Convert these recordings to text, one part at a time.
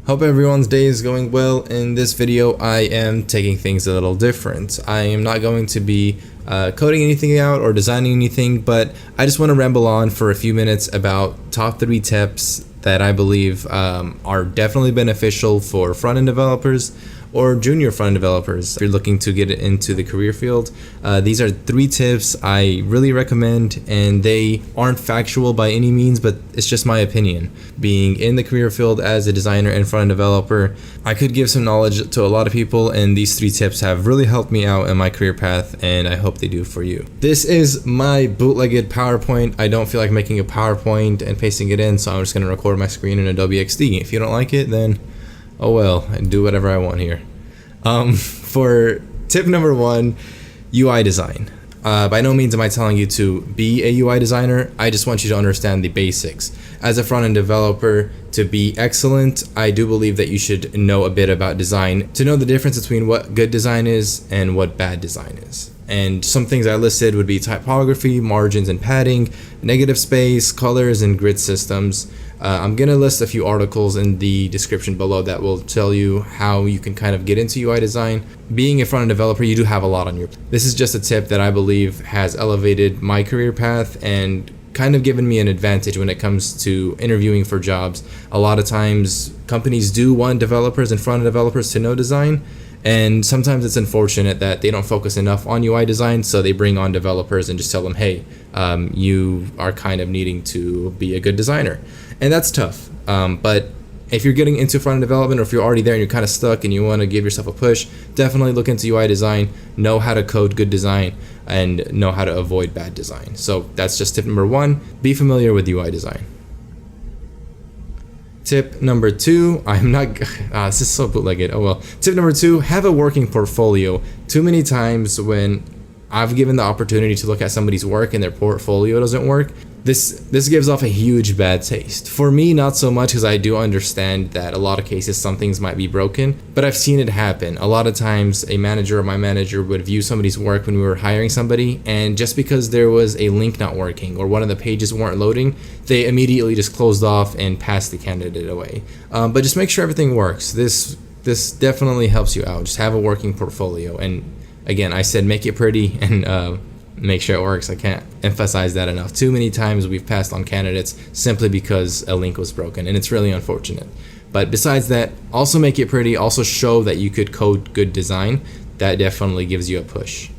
Hope everyone's day is going well. In this video, I am taking things a little different. I am not going to be coding anything out or designing anything, but I just want to ramble on for a few minutes about top 3 tips that I believe are definitely beneficial for front-end developers or junior front-end developers. If you're looking to get into the career field, these are 3 tips I really recommend, and they aren't factual by any means, but it's just my opinion. Being in the career field as a designer and front-end developer, I could give some knowledge to a lot of people, and these 3 tips have really helped me out in my career path, and I hope they do for you. This is my bootlegged PowerPoint. I don't feel like making a PowerPoint and pasting it in, so I'm just going to record my screen in Adobe XD. If you don't like it, then oh well, I do whatever I want here. For tip number 1, UI design. By no means am I telling you to be a UI designer. I just want you to understand the basics. As a front-end developer, to be excellent, I do believe that you should know a bit about design to know the difference between what good design is and what bad design is. And some things I listed would be typography, margins and padding, negative space, colors, and grid systems. I'm going to list a few articles in the description below that will tell you how you can kind of get into UI design. Being a front-end developer, you do have a lot on your plate. This is just a tip that I believe has elevated my career path and kind of given me an advantage when it comes to interviewing for jobs. A lot of times companies do want developers and front-end developers to know design, and sometimes it's unfortunate that they don't focus enough on UI design, so they bring on developers and just tell them, hey, you are kind of needing to be a good designer. And that's tough. But if you're getting into front-end development, or if you're already there and you're kind of stuck and you want to give yourself a push, definitely look into UI design, know how to code good design, and know how to avoid bad design. So that's just tip number 1, be familiar with UI design. Tip number 2, this is so bootlegged, oh well. Tip number 2, have a working portfolio. Too many times when I've given the opportunity to look at somebody's work and their portfolio doesn't work, this gives off a huge bad taste. For me, not so much, because I do understand that a lot of cases some things might be broken, but I've seen it happen. A lot of times a manager or my manager would view somebody's work when we were hiring somebody, and just because there was a link not working or one of the pages weren't loading, they immediately just closed off and passed the candidate away. But just make sure everything works. This definitely helps you out. Just have a working portfolio. And again, I said make it pretty and make sure it works. I can't emphasize that enough. Too many times we've passed on candidates simply because a link was broken, and it's really unfortunate. But besides that, also make it pretty, also show that you could code good design. That definitely gives you a push.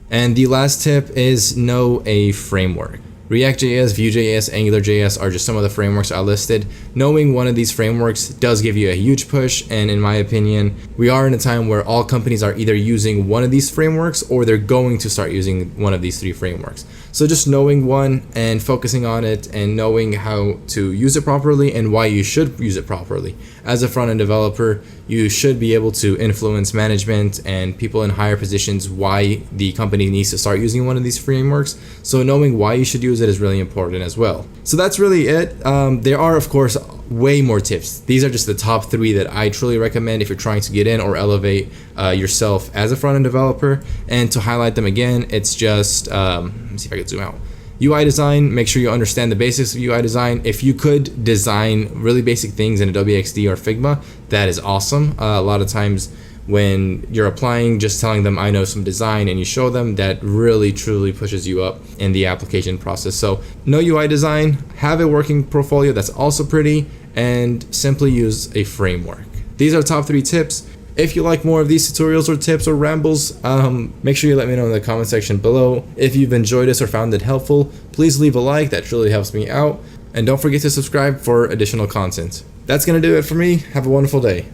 And the last tip is know a framework. React.js, Vue.js, AngularJS are just some of the frameworks I listed. Knowing one of these frameworks does give you a huge push, and in my opinion, we are in a time where all companies are either using one of these frameworks or they're going to start using one of these 3 frameworks. So just knowing one and focusing on it and knowing how to use it properly and why you should use it properly. As a front-end developer, you should be able to influence management and people in higher positions why the company needs to start using one of these frameworks. So knowing why you should use it is really important as well. So that's really it. There are, of course, way more tips. These are just the top 3 that I truly recommend if you're trying to get in or elevate yourself as a front-end developer. And to highlight them again, it's just, let me see if I can zoom out. UI design, make sure you understand the basics of UI design. If you could design really basic things in Adobe XD or Figma, that is awesome. A lot of times when you're applying, just telling them I know some design and you show them, that really truly pushes you up in the application process. So know UI design, have a working portfolio that's also pretty, and simply use a framework. These are top 3 tips. If you like more of these tutorials or tips or rambles, make sure you let me know in the comment section below. If you've enjoyed this or found it helpful, please leave a like. That truly helps me out. And don't forget to subscribe for additional content. That's going to do it for me. Have a wonderful day.